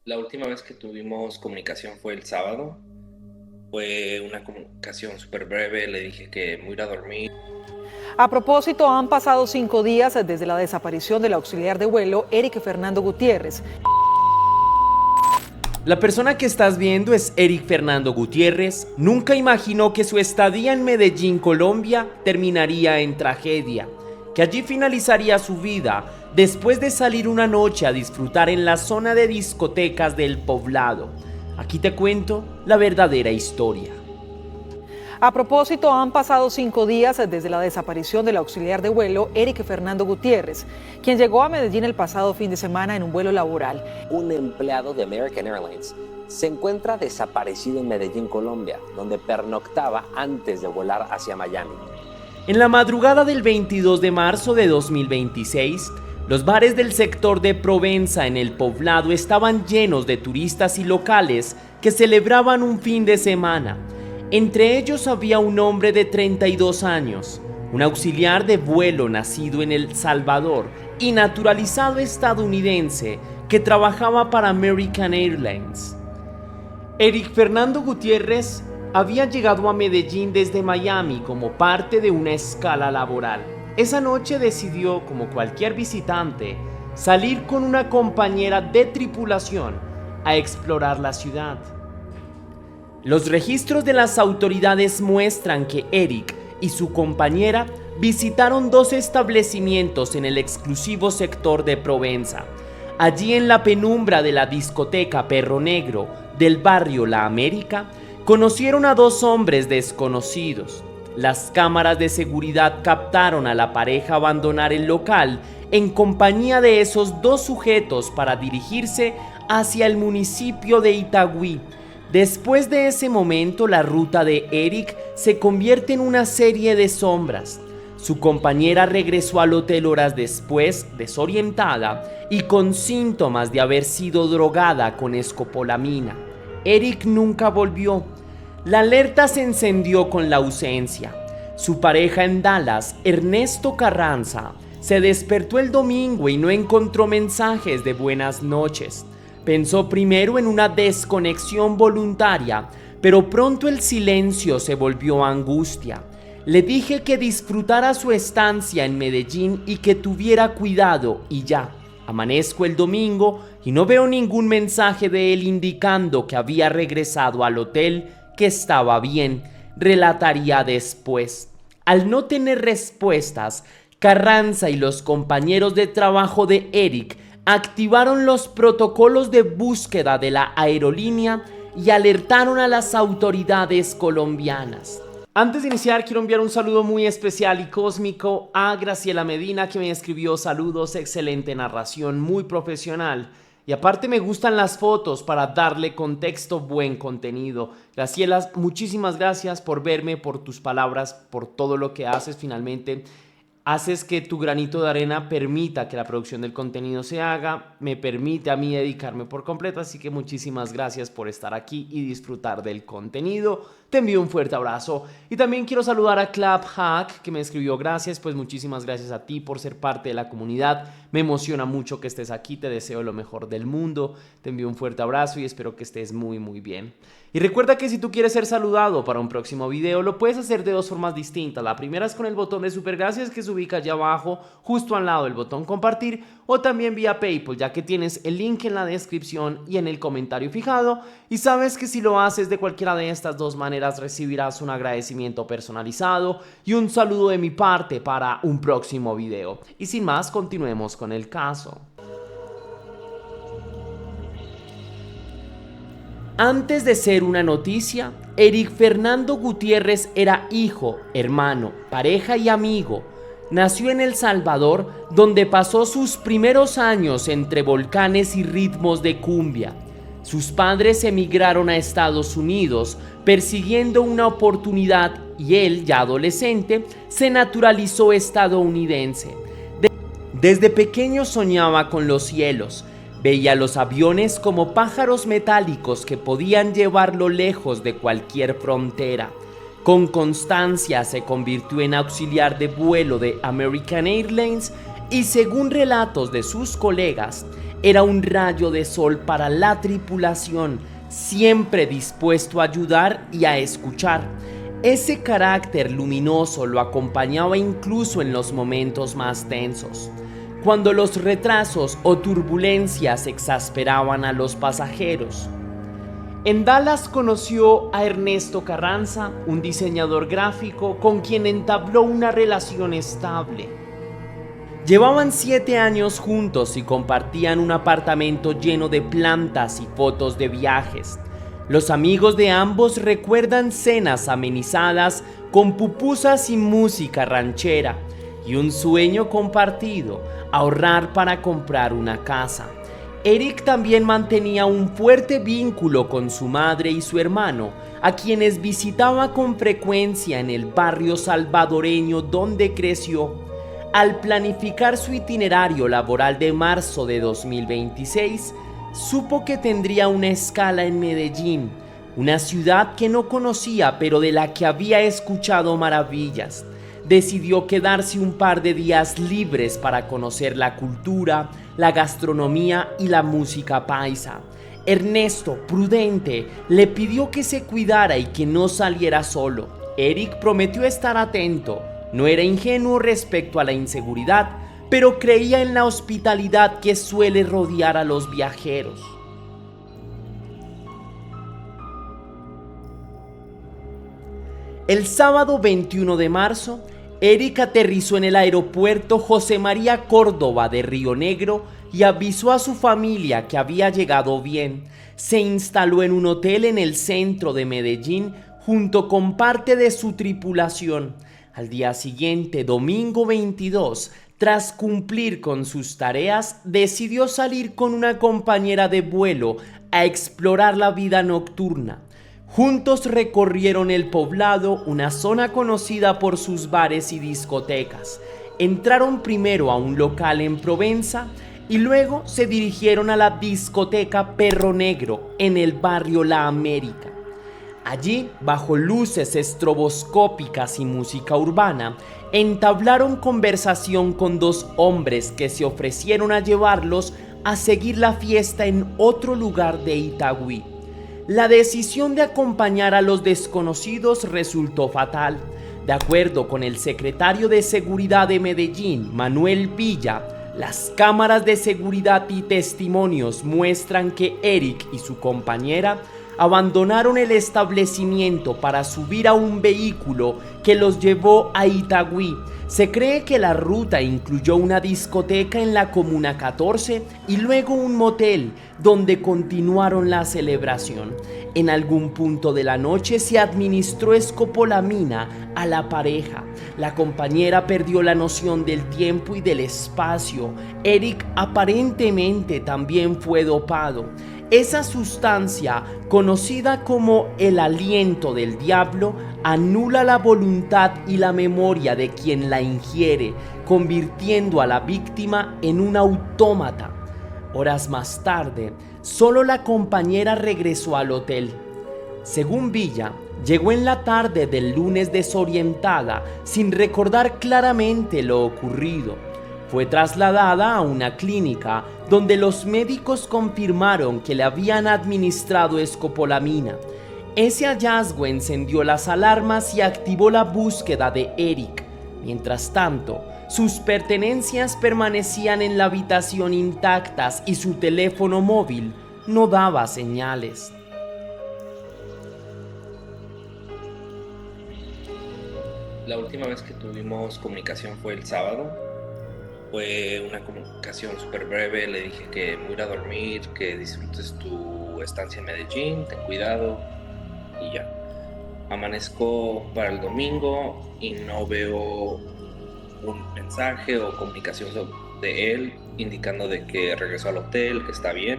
La última vez que tuvimos comunicación fue el sábado. Fue una comunicación súper breve. Le dije que me iba a ir a dormir. A propósito, han pasado 5 días desde la desaparición del auxiliar de vuelo Eric Fernando Gutiérrez. La persona que estás viendo es Eric Fernando Gutiérrez. Nunca imaginó que su estadía en Medellín, Colombia, terminaría en tragedia, que allí finalizaría su vida después de salir una noche a disfrutar en la zona de discotecas del Poblado. Aquí te cuento la verdadera historia. A propósito, han pasado 5 días desde la desaparición del auxiliar de vuelo Eric Fernando Gutiérrez, quien llegó a Medellín el pasado fin de semana en un vuelo laboral. Un empleado de American Airlines se encuentra desaparecido en Medellín, Colombia, donde pernoctaba antes de volar hacia Miami. En la madrugada del 22 de marzo de 2026, los bares del sector de Provenza en el Poblado estaban llenos de turistas y locales que celebraban un fin de semana. Entre ellos había un hombre de 32 años, un auxiliar de vuelo nacido en El Salvador y naturalizado estadounidense que trabajaba para American Airlines. Eric Fernando Gutiérrez había llegado a Medellín desde Miami como parte de una escala laboral. Esa noche decidió, como cualquier visitante, salir con una compañera de tripulación a explorar la ciudad. Los registros de las autoridades muestran que Eric y su compañera visitaron 2 establecimientos en el exclusivo sector de Provenza. Allí, en la penumbra de la discoteca Perro Negro del barrio La América, conocieron a 2 hombres desconocidos. Las cámaras de seguridad captaron a la pareja abandonar el local en compañía de esos 2 sujetos para dirigirse hacia el municipio de Itagüí. Después de ese momento, la ruta de Eric se convierte en una serie de sombras. Su compañera regresó al hotel horas después, desorientada y con síntomas de haber sido drogada con escopolamina. Eric nunca volvió. La alerta se encendió con la ausencia. Su pareja en Dallas, Ernesto Carranza, se despertó el domingo y no encontró mensajes de buenas noches. Pensó primero en una desconexión voluntaria, pero pronto el silencio se volvió angustia. Le dije que disfrutara su estancia en Medellín y que tuviera cuidado y ya. Amanezco el domingo y no veo ningún mensaje de él indicando que había regresado al hotel, que estaba bien, relataría después. Al no tener respuestas, Carranza y los compañeros de trabajo de Eric activaron los protocolos de búsqueda de la aerolínea y alertaron a las autoridades colombianas. Antes de iniciar, quiero enviar un saludo muy especial y cósmico a Graciela Medina, que me escribió: saludos, excelente narración, muy profesional. Y aparte me gustan las fotos para darle contexto, buen contenido. Graciela, muchísimas gracias por verme, por tus palabras, por todo lo que haces. Finalmente haces que tu granito de arena permita que la producción del contenido se haga, me permite a mí dedicarme por completo, así que muchísimas gracias por estar aquí y disfrutar del contenido. Te envío un fuerte abrazo y también quiero saludar a Club Hack, que me escribió: gracias, pues muchísimas gracias a ti por ser parte de la comunidad. Me emociona mucho que estés aquí, te deseo lo mejor del mundo. Te envío un fuerte abrazo y espero que estés muy bien. Y recuerda que si tú quieres ser saludado para un próximo video, lo puedes hacer de 2 formas distintas. La primera es con el botón de super gracias que se ubica allá abajo, justo al lado del botón compartir, o también vía PayPal, ya que tienes el link en la descripción y en el comentario fijado. Y sabes que si lo haces de cualquiera de estas 2 maneras, recibirás un agradecimiento personalizado y un saludo de mi parte para un próximo video. Y sin más, continuemos con el caso. Antes de ser una noticia, Eric Fernando Gutiérrez era hijo, hermano, pareja y amigo. Nació en El Salvador, donde pasó sus primeros años entre volcanes y ritmos de cumbia. Sus padres emigraron a Estados Unidos persiguiendo una oportunidad y él, ya adolescente, se naturalizó estadounidense. Desde pequeño soñaba con los cielos. Veía los aviones como pájaros metálicos que podían llevarlo lejos de cualquier frontera. Con constancia se convirtió en auxiliar de vuelo de American Airlines y según relatos de sus colegas, era un rayo de sol para la tripulación, siempre dispuesto a ayudar y a escuchar. Ese carácter luminoso lo acompañaba incluso en los momentos más tensos, cuando los retrasos o turbulencias exasperaban a los pasajeros. En Dallas conoció a Ernesto Carranza, un diseñador gráfico con quien entabló una relación estable. Llevaban 7 años juntos y compartían un apartamento lleno de plantas y fotos de viajes. Los amigos de ambos recuerdan cenas amenizadas con pupusas y música ranchera y un sueño compartido, ahorrar para comprar una casa. Eric también mantenía un fuerte vínculo con su madre y su hermano, a quienes visitaba con frecuencia en el barrio salvadoreño donde creció. Al planificar su itinerario laboral de marzo de 2026, supo que tendría una escala en Medellín, una ciudad que no conocía pero de la que había escuchado maravillas. Decidió quedarse un par de días libres para conocer la cultura, la gastronomía y la música paisa. Ernesto, prudente, le pidió que se cuidara y que no saliera solo. Eric prometió estar atento. No era ingenuo respecto a la inseguridad, pero creía en la hospitalidad que suele rodear a los viajeros. El sábado 21 de marzo, Eric aterrizó en el aeropuerto José María Córdoba de Río Negro y avisó a su familia que había llegado bien. Se instaló en un hotel en el centro de Medellín junto con parte de su tripulación. Al día siguiente, domingo 22, tras cumplir con sus tareas, decidió salir con una compañera de vuelo a explorar la vida nocturna. Juntos recorrieron el poblado, una zona conocida por sus bares y discotecas. Entraron primero a un local en Provenza y luego se dirigieron a la discoteca Perro Negro en el barrio La América. Allí, bajo luces estroboscópicas y música urbana, entablaron conversación con 2 hombres que se ofrecieron a llevarlos a seguir la fiesta en otro lugar de Itagüí. La decisión de acompañar a los desconocidos resultó fatal. De acuerdo con el secretario de Seguridad de Medellín, Manuel Villa, las cámaras de seguridad y testimonios muestran que Eric y su compañera abandonaron el establecimiento para subir a un vehículo que los llevó a Itagüí. Se cree que la ruta incluyó una discoteca en la Comuna 14 y luego un motel donde continuaron la celebración. En algún punto de la noche se administró escopolamina a la pareja. La compañera perdió la noción del tiempo y del espacio. Eric aparentemente también fue dopado. Esa sustancia, conocida como el aliento del diablo, anula la voluntad y la memoria de quien la ingiere, convirtiendo a la víctima en un autómata. Horas más tarde, solo la compañera regresó al hotel. Según Villa, llegó en la tarde del lunes desorientada, sin recordar claramente lo ocurrido. Fue trasladada a una clínica donde los médicos confirmaron que le habían administrado escopolamina. Ese hallazgo encendió las alarmas y activó la búsqueda de Eric. Mientras tanto, sus pertenencias permanecían en la habitación intactas y su teléfono móvil no daba señales. La última vez que tuvimos comunicación fue el sábado. Fue una comunicación súper breve. Le dije que me voy a ir a dormir, que disfrutes tu estancia en Medellín, ten cuidado y ya. Amanezco para el domingo y no veo un mensaje o comunicación de él indicando de que regresó al hotel, que está bien.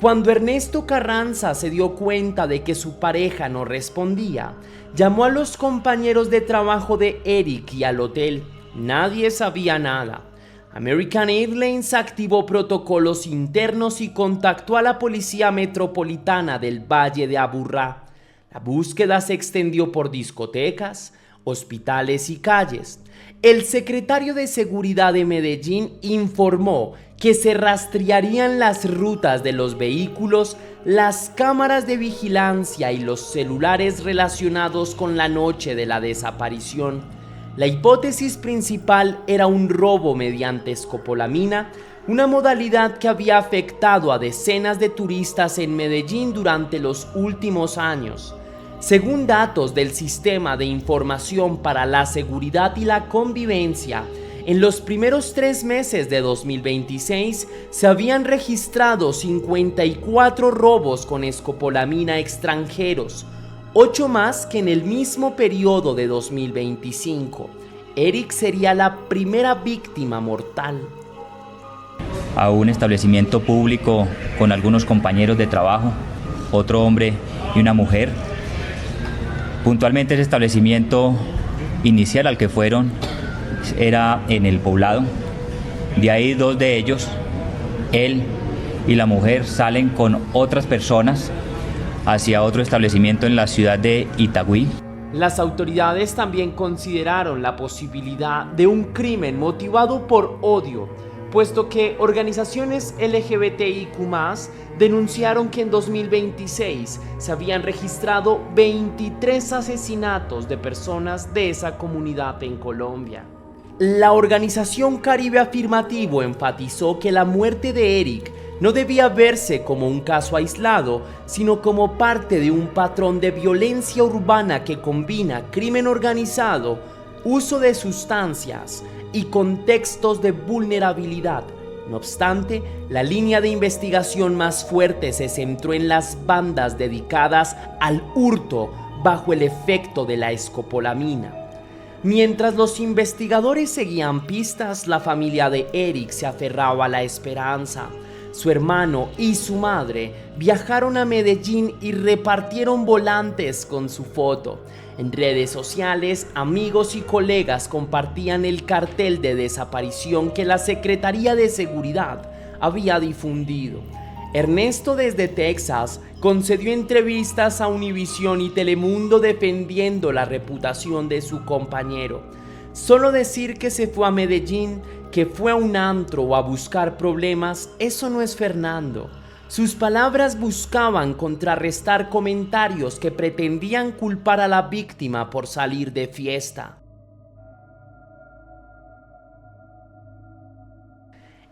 Cuando Ernesto Carranza se dio cuenta de que su pareja no respondía, llamó a los compañeros de trabajo de Eric y al hotel. Nadie sabía nada. American Airlines activó protocolos internos y contactó a la Policía Metropolitana del Valle de Aburrá. La búsqueda se extendió por discotecas, hospitales y calles. El secretario de Seguridad de Medellín informó que se rastrearían las rutas de los vehículos, las cámaras de vigilancia y los celulares relacionados con la noche de la desaparición. La hipótesis principal era un robo mediante escopolamina, una modalidad que había afectado a decenas de turistas en Medellín durante los últimos años. Según datos del Sistema de Información para la Seguridad y la Convivencia, en los primeros 3 meses de 2026 se habían registrado 54 robos con escopolamina extranjeros, 8 más que en el mismo periodo de 2025. Eric sería la primera víctima mortal. A un establecimiento público con algunos compañeros de trabajo, otro hombre y una mujer. Puntualmente ese establecimiento inicial al que fueron era en el Poblado. De ahí 2 de ellos, él y la mujer, salen con otras personas hacia otro establecimiento en la ciudad de Itagüí. Las autoridades también consideraron la posibilidad de un crimen motivado por odio, puesto que organizaciones LGBTIQ+ denunciaron que en 2026 se habían registrado 23 asesinatos de personas de esa comunidad en Colombia. La organización Caribe Afirmativo enfatizó que la muerte de Eric no debía verse como un caso aislado, sino como parte de un patrón de violencia urbana que combina crimen organizado, uso de sustancias y contextos de vulnerabilidad. No obstante, la línea de investigación más fuerte se centró en las bandas dedicadas al hurto bajo el efecto de la escopolamina. Mientras los investigadores seguían pistas, la familia de Eric se aferraba a la esperanza. Su hermano y su madre viajaron a Medellín y repartieron volantes con su foto. En redes sociales, amigos y colegas compartían el cartel de desaparición que la Secretaría de Seguridad había difundido. Ernesto, desde Texas, concedió entrevistas a Univisión y Telemundo defendiendo la reputación de su compañero. Solo decir que se fue a Medellín, que fue a un antro o a buscar problemas, eso no es Fernando. Sus palabras buscaban contrarrestar comentarios que pretendían culpar a la víctima por salir de fiesta.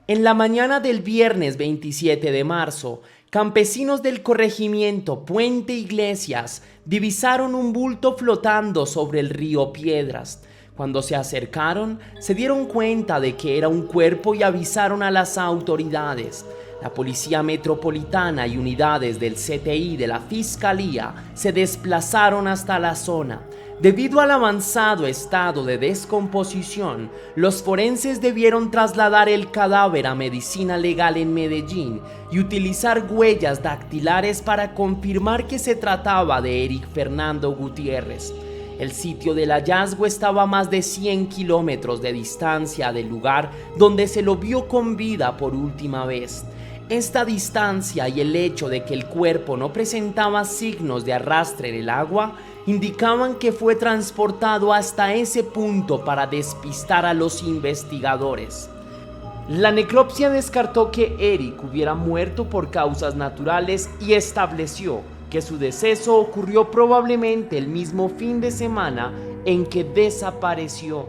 En la mañana del viernes 27 de marzo, campesinos del corregimiento Puente Iglesias divisaron un bulto flotando sobre el río Piedras. Cuando se acercaron, se dieron cuenta de que era un cuerpo y avisaron a las autoridades. La Policía Metropolitana y unidades del CTI de la Fiscalía se desplazaron hasta la zona. Debido al avanzado estado de descomposición, los forenses debieron trasladar el cadáver a medicina legal en Medellín y utilizar huellas dactilares para confirmar que se trataba de Eric Fernando Gutiérrez. El sitio del hallazgo estaba a más de 100 kilómetros de distancia del lugar donde se lo vio con vida por última vez. Esta distancia y el hecho de que el cuerpo no presentaba signos de arrastre en el agua indicaban que fue transportado hasta ese punto para despistar a los investigadores. La necropsia descartó que Eric hubiera muerto por causas naturales y estableció que su deceso ocurrió probablemente el mismo fin de semana en que desapareció.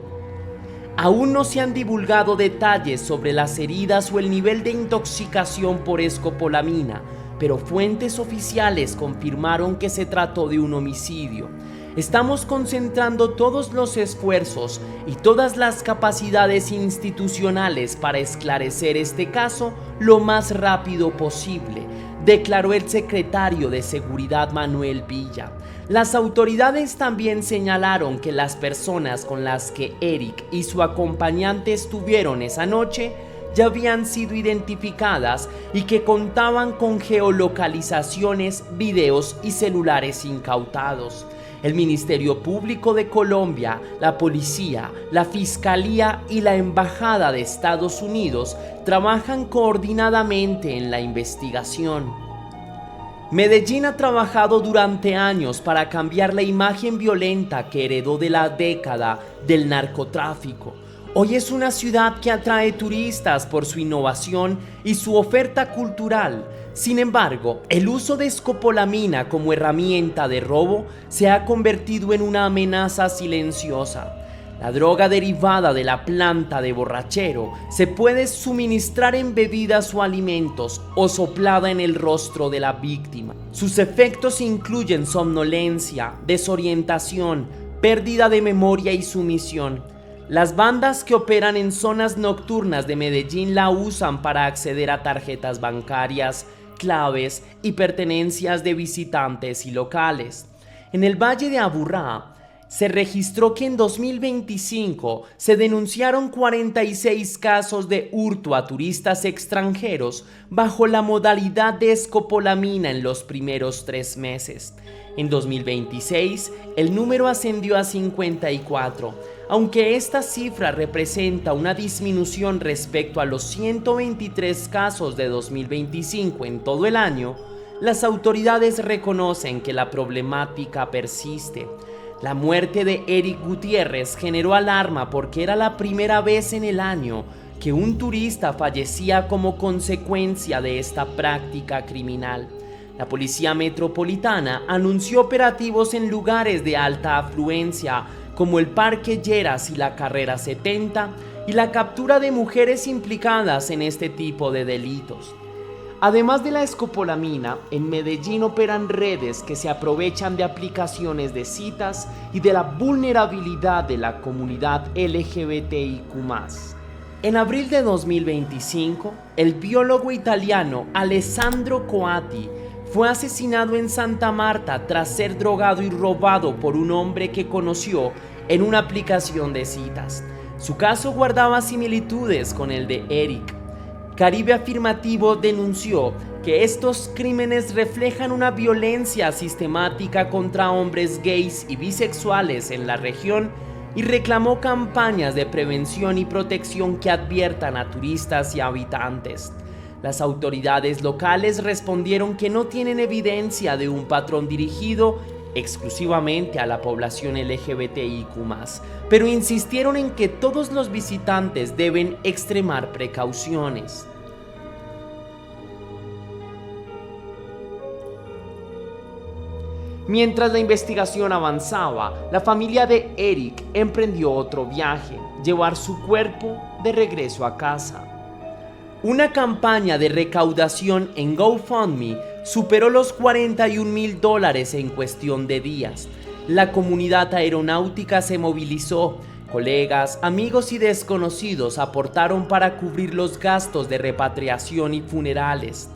Aún no se han divulgado detalles sobre las heridas o el nivel de intoxicación por escopolamina, pero fuentes oficiales confirmaron que se trató de un homicidio. Estamos concentrando todos los esfuerzos y todas las capacidades institucionales para esclarecer este caso lo más rápido posible, declaró el secretario de Seguridad Manuel Villa. Las autoridades también señalaron que las personas con las que Eric y su acompañante estuvieron esa noche ya habían sido identificadas y que contaban con geolocalizaciones, videos y celulares incautados. El Ministerio Público de Colombia, la Policía, la Fiscalía y la Embajada de Estados Unidos trabajan coordinadamente en la investigación. Medellín ha trabajado durante años para cambiar la imagen violenta que heredó de la década del narcotráfico. Hoy es una ciudad que atrae turistas por su innovación y su oferta cultural. Sin embargo, el uso de escopolamina como herramienta de robo se ha convertido en una amenaza silenciosa. La droga derivada de la planta de borrachero se puede suministrar en bebidas o alimentos o soplada en el rostro de la víctima. Sus efectos incluyen somnolencia, desorientación, pérdida de memoria y sumisión. Las bandas que operan en zonas nocturnas de Medellín la usan para acceder a tarjetas bancarias, claves y pertenencias de visitantes y locales. En el Valle de Aburrá se registró que en 2025 se denunciaron 46 casos de hurto a turistas extranjeros bajo la modalidad de escopolamina en los primeros 3 meses. En 2026 el número ascendió a 54, aunque esta cifra representa una disminución respecto a los 123 casos de 2025 en todo el año. Las autoridades reconocen que la problemática persiste. La muerte de Eric Gutiérrez generó alarma porque era la primera vez en el año que un turista fallecía como consecuencia de esta práctica criminal. La Policía Metropolitana anunció operativos en lugares de alta afluencia como el Parque Lleras y la Carrera 70 y la captura de mujeres implicadas en este tipo de delitos. Además de la escopolamina, en Medellín operan redes que se aprovechan de aplicaciones de citas y de la vulnerabilidad de la comunidad LGBTIQ+. En abril de 2025, el biólogo italiano Alessandro Coatti fue asesinado en Santa Marta tras ser drogado y robado por un hombre que conoció en una aplicación de citas. Su caso guardaba similitudes con el de Eric. Caribe Afirmativo denunció que estos crímenes reflejan una violencia sistemática contra hombres gays y bisexuales en la región y reclamó campañas de prevención y protección que adviertan a turistas y habitantes. Las autoridades locales respondieron que no tienen evidencia de un patrón dirigido exclusivamente a la población LGBTIQ+, pero insistieron en que todos los visitantes deben extremar precauciones. Mientras la investigación avanzaba, la familia de Eric emprendió otro viaje, llevar su cuerpo de regreso a casa. Una campaña de recaudación en GoFundMe superó los $41,000 en cuestión de días. La comunidad aeronáutica se movilizó. Colegas, amigos y desconocidos aportaron para cubrir los gastos de repatriación y funerales.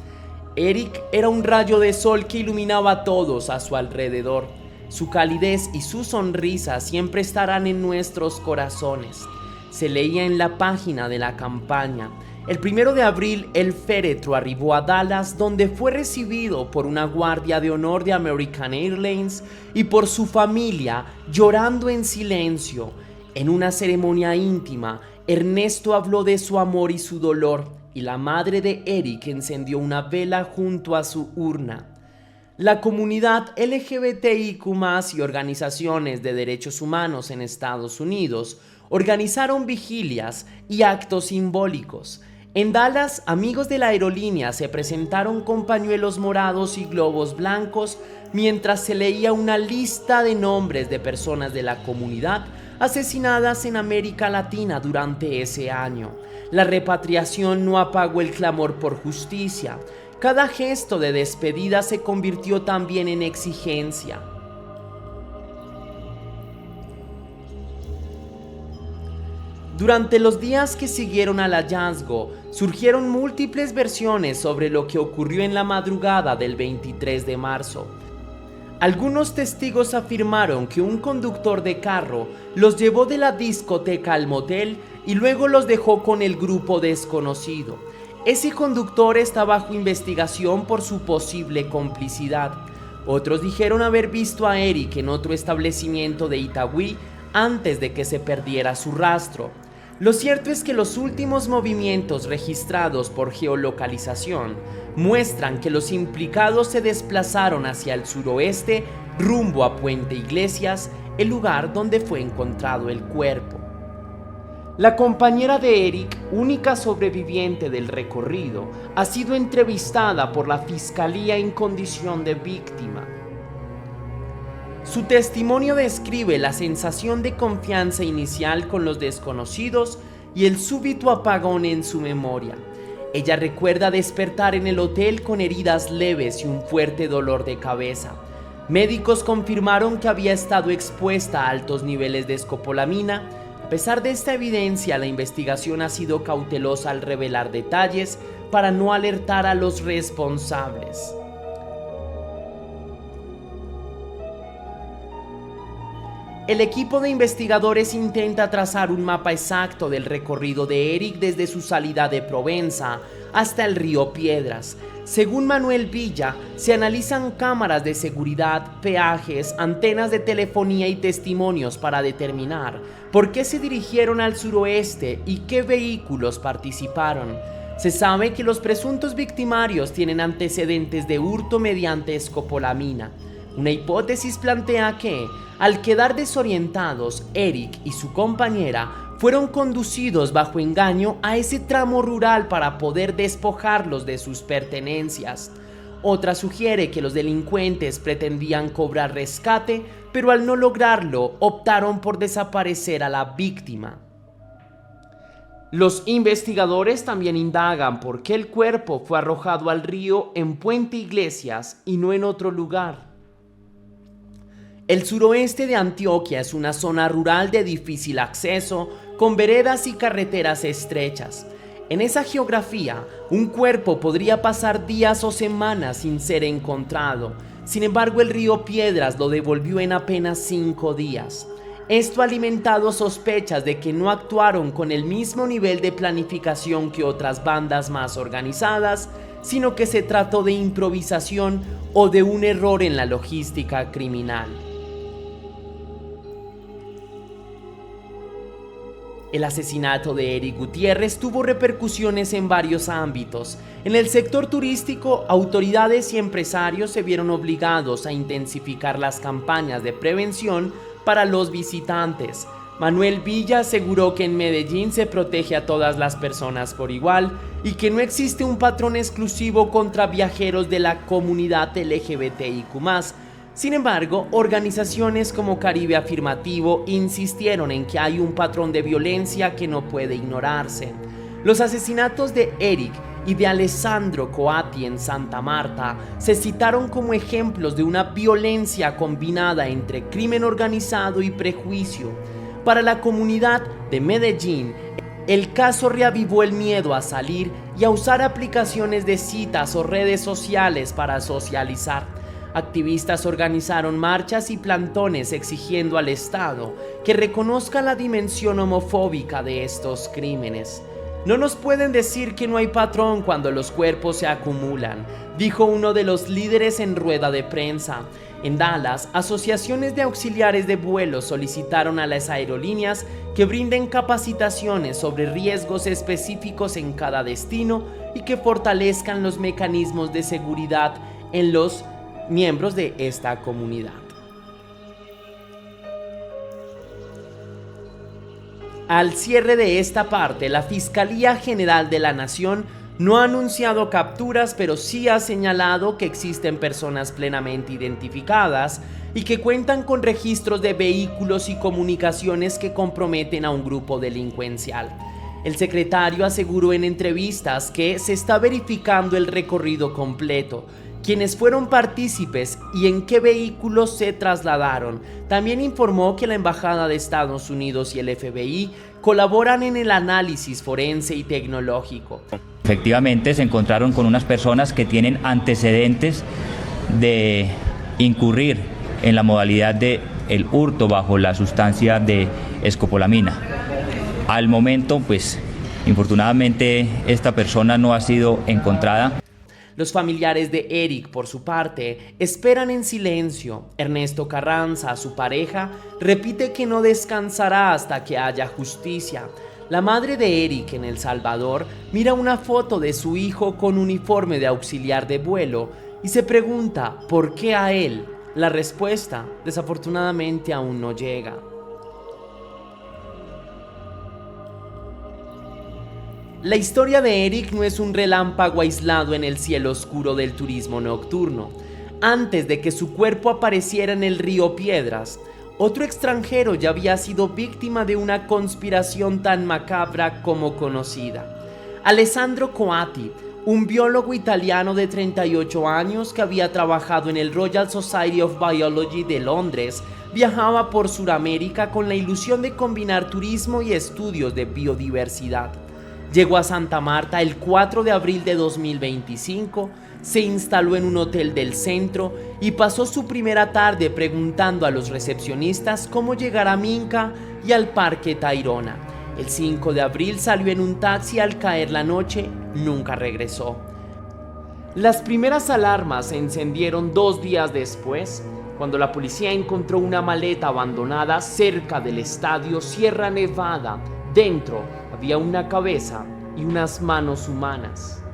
Eric era un rayo de sol que iluminaba a todos a su alrededor. Su calidez y su sonrisa siempre estarán en nuestros corazones. Se leía en la página de la campaña. El 1 de abril, el féretro arribó a Dallas, donde fue recibido por una guardia de honor de American Airlines y por su familia, llorando en silencio. En una ceremonia íntima, Ernesto habló de su amor y su dolor, y la madre de Eric encendió una vela junto a su urna. La comunidad LGBTIQ+ y organizaciones de derechos humanos en Estados Unidos organizaron vigilias y actos simbólicos. En Dallas, amigos de la aerolínea se presentaron con pañuelos morados y globos blancos mientras se leía una lista de nombres de personas de la comunidad asesinadas en América Latina durante ese año. La repatriación no apagó el clamor por justicia. Cada gesto de despedida se convirtió también en exigencia. Durante los días que siguieron al hallazgo, surgieron múltiples versiones sobre lo que ocurrió en la madrugada del 23 de marzo. Algunos testigos afirmaron que un conductor de carro los llevó de la discoteca al motel y luego los dejó con el grupo desconocido. Ese conductor está bajo investigación por su posible complicidad. Otros dijeron haber visto a Eric en otro establecimiento de Itagüí antes de que se perdiera su rastro. Lo cierto es que los últimos movimientos registrados por geolocalización muestran que los implicados se desplazaron hacia el suroeste rumbo a Puente Iglesias, el lugar donde fue encontrado el cuerpo. La compañera de Eric, única sobreviviente del recorrido, ha sido entrevistada por la Fiscalía en condición de víctima. Su testimonio describe la sensación de confianza inicial con los desconocidos y el súbito apagón en su memoria. Ella recuerda despertar en el hotel con heridas leves y un fuerte dolor de cabeza. Médicos confirmaron que había estado expuesta a altos niveles de escopolamina. A pesar de esta evidencia, la investigación ha sido cautelosa al revelar detalles para no alertar a los responsables. El equipo de investigadores intenta trazar un mapa exacto del recorrido de Eric desde su salida de Provenza hasta el río Piedras. Según Manuel Villa, se analizan cámaras de seguridad, peajes, antenas de telefonía y testimonios para determinar por qué se dirigieron al suroeste y qué vehículos participaron. Se sabe que los presuntos victimarios tienen antecedentes de hurto mediante escopolamina. Una hipótesis plantea que, al quedar desorientados, Eric y su compañera fueron conducidos bajo engaño a ese tramo rural para poder despojarlos de sus pertenencias. Otra sugiere que los delincuentes pretendían cobrar rescate, pero al no lograrlo, optaron por desaparecer a la víctima. Los investigadores también indagan por qué el cuerpo fue arrojado al río en Puente Iglesias y no en otro lugar. El suroeste de Antioquia es una zona rural de difícil acceso, con veredas y carreteras estrechas. En esa geografía, un cuerpo podría pasar días o semanas sin ser encontrado. Sin embargo, el río Piedras lo devolvió en apenas 5 días. Esto ha alimentado sospechas de que no actuaron con el mismo nivel de planificación que otras bandas más organizadas, sino que se trató de improvisación o de un error en la logística criminal. El asesinato de Eric Gutiérrez tuvo repercusiones en varios ámbitos. En el sector turístico, autoridades y empresarios se vieron obligados a intensificar las campañas de prevención para los visitantes. Manuel Villa aseguró que en Medellín se protege a todas las personas por igual y que no existe un patrón exclusivo contra viajeros de la comunidad LGBTIQ+. Sin embargo, organizaciones como Caribe Afirmativo insistieron en que hay un patrón de violencia que no puede ignorarse. Los asesinatos de Eric y de Alessandro Coatti en Santa Marta se citaron como ejemplos de una violencia combinada entre crimen organizado y prejuicio. Para la comunidad de Medellín, el caso reavivó el miedo a salir y a usar aplicaciones de citas o redes sociales para socializar. Activistas organizaron marchas y plantones exigiendo al Estado que reconozca la dimensión homofóbica de estos crímenes. No nos pueden decir que no hay patrón cuando los cuerpos se acumulan, dijo uno de los líderes en rueda de prensa. En Dallas, asociaciones de auxiliares de vuelo solicitaron a las aerolíneas que brinden capacitaciones sobre riesgos específicos en cada destino y que fortalezcan los mecanismos de seguridad en los miembros de esta comunidad. Al cierre de esta parte, la Fiscalía General de la Nación no ha anunciado capturas, pero sí ha señalado que existen personas plenamente identificadas y que cuentan con registros de vehículos y comunicaciones que comprometen a un grupo delincuencial. El secretario aseguró en entrevistas que se está verificando el recorrido completo, quienes fueron partícipes y en qué vehículos se trasladaron. También informó que la Embajada de Estados Unidos y el FBI colaboran en el análisis forense y tecnológico. Efectivamente, se encontraron con unas personas que tienen antecedentes de incurrir en la modalidad de el hurto bajo la sustancia de escopolamina. Al momento, pues, infortunadamente, esta persona no ha sido encontrada. Los familiares de Eric, por su parte, esperan en silencio. Ernesto Carranza, su pareja, repite que no descansará hasta que haya justicia. La madre de Eric en El Salvador mira una foto de su hijo con uniforme de auxiliar de vuelo y se pregunta ¿por qué a él? La respuesta, desafortunadamente, aún no llega. La historia de Eric no es un relámpago aislado en el cielo oscuro del turismo nocturno. Antes de que su cuerpo apareciera en el río Piedras, otro extranjero ya había sido víctima de una conspiración tan macabra como conocida. Alessandro Coatti, un biólogo italiano de 38 años que había trabajado en el Royal Society of Biology de Londres, viajaba por Sudamérica con la ilusión de combinar turismo y estudios de biodiversidad. Llegó a Santa Marta el 4 de abril de 2025, se instaló en un hotel del centro y pasó su primera tarde preguntando a los recepcionistas cómo llegar a Minca y al Parque Tayrona. El 5 de abril salió en un taxi. Al caer la noche, nunca regresó. Las primeras alarmas se encendieron 2 días después, cuando la policía encontró una maleta abandonada cerca del estadio Sierra Nevada. Dentro había una cabeza y unas manos humanas.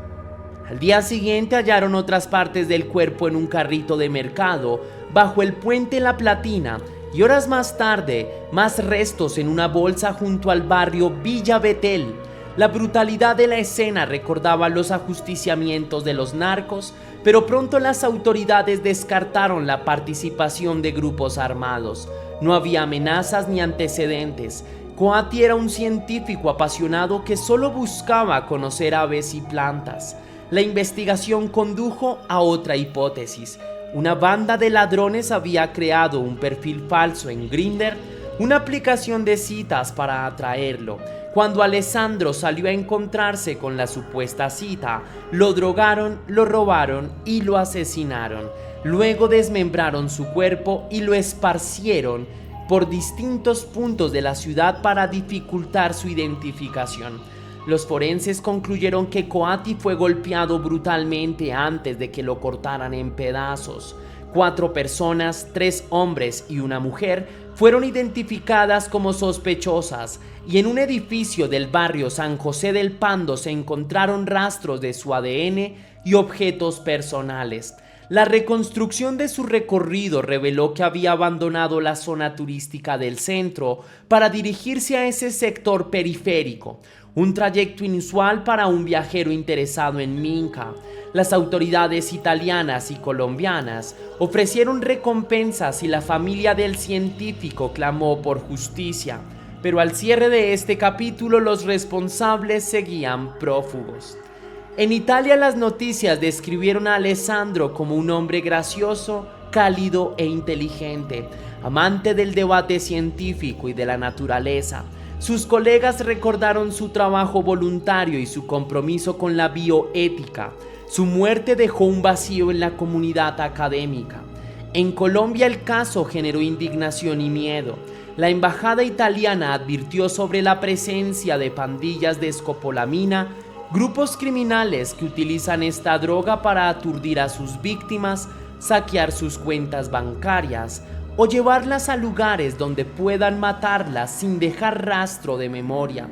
Al día siguiente hallaron otras partes del cuerpo en un carrito de mercado bajo el puente La Platina y horas más tarde más restos en una bolsa junto al barrio Villa Betel. La brutalidad de la escena recordaba los ajusticiamientos de los narcos, pero pronto las autoridades descartaron la participación de grupos armados. No había amenazas ni antecedentes. Coatti era un científico apasionado que solo buscaba conocer aves y plantas. La investigación condujo a otra hipótesis. Una banda de ladrones había creado un perfil falso en Grindr, una aplicación de citas para atraerlo. Cuando Alessandro salió a encontrarse con la supuesta cita, lo drogaron, lo robaron y lo asesinaron. Luego desmembraron su cuerpo y lo esparcieron por distintos puntos de la ciudad para dificultar su identificación. Los forenses concluyeron que Coatti fue golpeado brutalmente antes de que lo cortaran en pedazos. 4 personas, 3 hombres y una mujer, fueron identificadas como sospechosas y en un edificio del barrio San José del Pando se encontraron rastros de su ADN y objetos personales. La reconstrucción de su recorrido reveló que había abandonado la zona turística del centro para dirigirse a ese sector periférico, un trayecto inusual para un viajero interesado en Minca. Las autoridades italianas y colombianas ofrecieron recompensas y la familia del científico clamó por justicia, pero al cierre de este capítulo los responsables seguían prófugos. En Italia las noticias describieron a Alessandro como un hombre gracioso, cálido e inteligente, amante del debate científico y de la naturaleza. Sus colegas recordaron su trabajo voluntario y su compromiso con la bioética. Su muerte dejó un vacío en la comunidad académica. En Colombia el caso generó indignación y miedo. La embajada italiana advirtió sobre la presencia de pandillas de escopolamina, grupos criminales que utilizan esta droga para aturdir a sus víctimas, saquear sus cuentas bancarias o llevarlas a lugares donde puedan matarlas sin dejar rastro de memoria.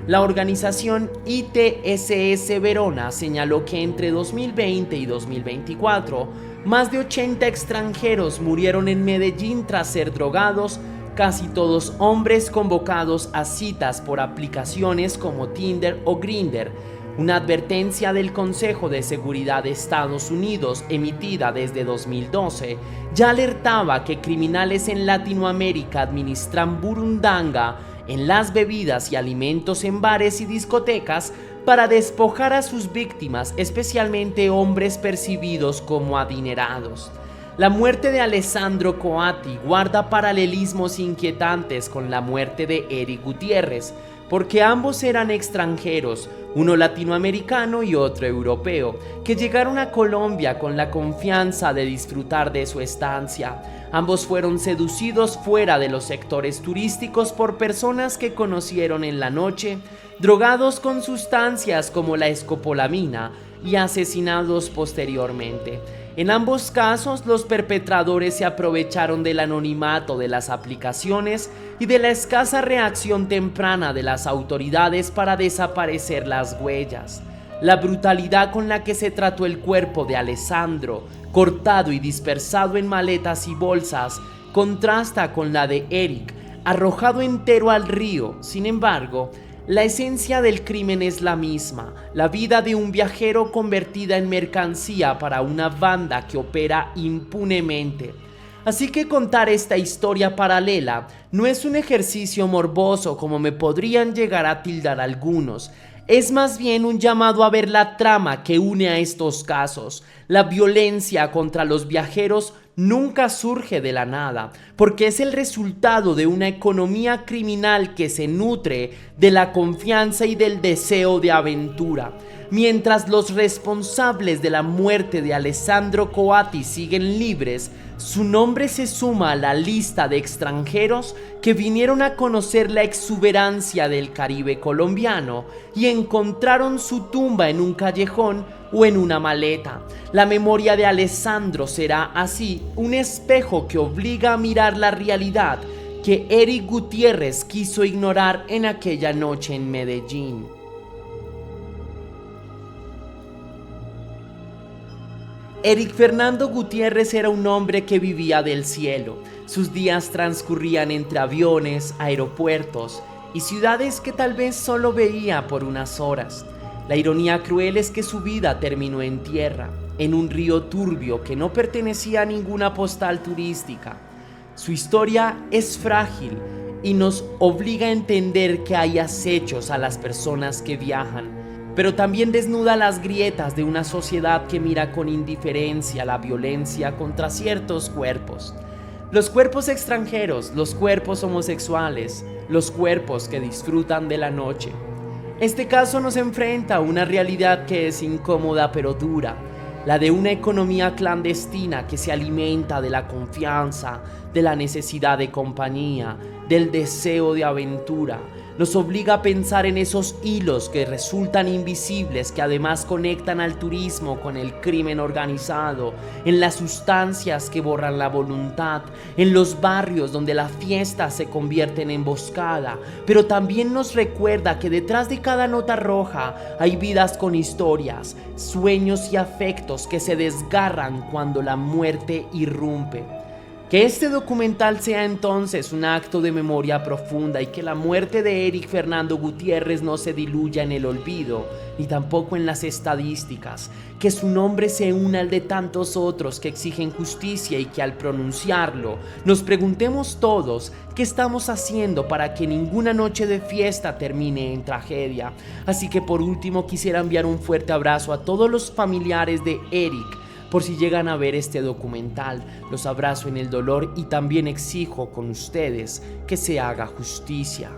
La organización ITSS Verona señaló que entre 2020 y 2024, más de 80 extranjeros murieron en Medellín tras ser drogados, casi todos hombres convocados a citas por aplicaciones como Tinder o Grindr. Una advertencia del Consejo de Seguridad de Estados Unidos, emitida desde 2012, ya alertaba que criminales en Latinoamérica administran burundanga en las bebidas y alimentos en bares y discotecas para despojar a sus víctimas, especialmente hombres percibidos como adinerados. La muerte de Alessandro Coatti guarda paralelismos inquietantes con la muerte de Eric Gutiérrez, porque ambos eran extranjeros, uno latinoamericano y otro europeo, que llegaron a Colombia con la confianza de disfrutar de su estancia. Ambos fueron seducidos fuera de los sectores turísticos por personas que conocieron en la noche, drogados con sustancias como la escopolamina, y asesinados posteriormente. En ambos casos, los perpetradores se aprovecharon del anonimato de las aplicaciones y de la escasa reacción temprana de las autoridades para desaparecer las huellas. La brutalidad con la que se trató el cuerpo de Alessandro, cortado y dispersado en maletas y bolsas, contrasta con la de Eric, arrojado entero al río. Sin embargo, la esencia del crimen es la misma, la vida de un viajero convertida en mercancía para una banda que opera impunemente. Así que contar esta historia paralela no es un ejercicio morboso como me podrían llegar a tildar algunos. Es más bien un llamado a ver la trama que une a estos casos. La violencia contra los viajeros nunca surge de la nada, porque es el resultado de una economía criminal que se nutre de la confianza y del deseo de aventura. Mientras los responsables de la muerte de Alessandro Coatti siguen libres, su nombre se suma a la lista de extranjeros que vinieron a conocer la exuberancia del Caribe colombiano y encontraron su tumba en un callejón o en una maleta. La memoria de Alessandro será así un espejo que obliga a mirar la realidad que Eric Gutiérrez quiso ignorar en aquella noche en Medellín. Eric Fernando Gutiérrez era un hombre que vivía del cielo. Sus días transcurrían entre aviones, aeropuertos y ciudades que tal vez solo veía por unas horas. La ironía cruel es que su vida terminó en tierra, en un río turbio que no pertenecía a ninguna postal turística. Su historia es frágil y nos obliga a entender que hay acechos a las personas que viajan, pero también desnuda las grietas de una sociedad que mira con indiferencia la violencia contra ciertos cuerpos. Los cuerpos extranjeros, los cuerpos homosexuales, los cuerpos que disfrutan de la noche. Este caso nos enfrenta a una realidad que es incómoda pero dura, la de una economía clandestina que se alimenta de la confianza, de la necesidad de compañía, del deseo de aventura. Nos obliga a pensar en esos hilos que resultan invisibles, que además conectan al turismo con el crimen organizado, en las sustancias que borran la voluntad, en los barrios donde la fiesta se convierte en emboscada, pero también nos recuerda que detrás de cada nota roja hay vidas con historias, sueños y afectos que se desgarran cuando la muerte irrumpe. Que este documental sea entonces un acto de memoria profunda y que la muerte de Eric Fernando Gutiérrez no se diluya en el olvido, ni tampoco en las estadísticas. Que su nombre se una al de tantos otros que exigen justicia y que al pronunciarlo nos preguntemos todos qué estamos haciendo para que ninguna noche de fiesta termine en tragedia. Así que por último quisiera enviar un fuerte abrazo a todos los familiares de Eric. Por si llegan a ver este documental, los abrazo en el dolor y también exijo con ustedes que se haga justicia.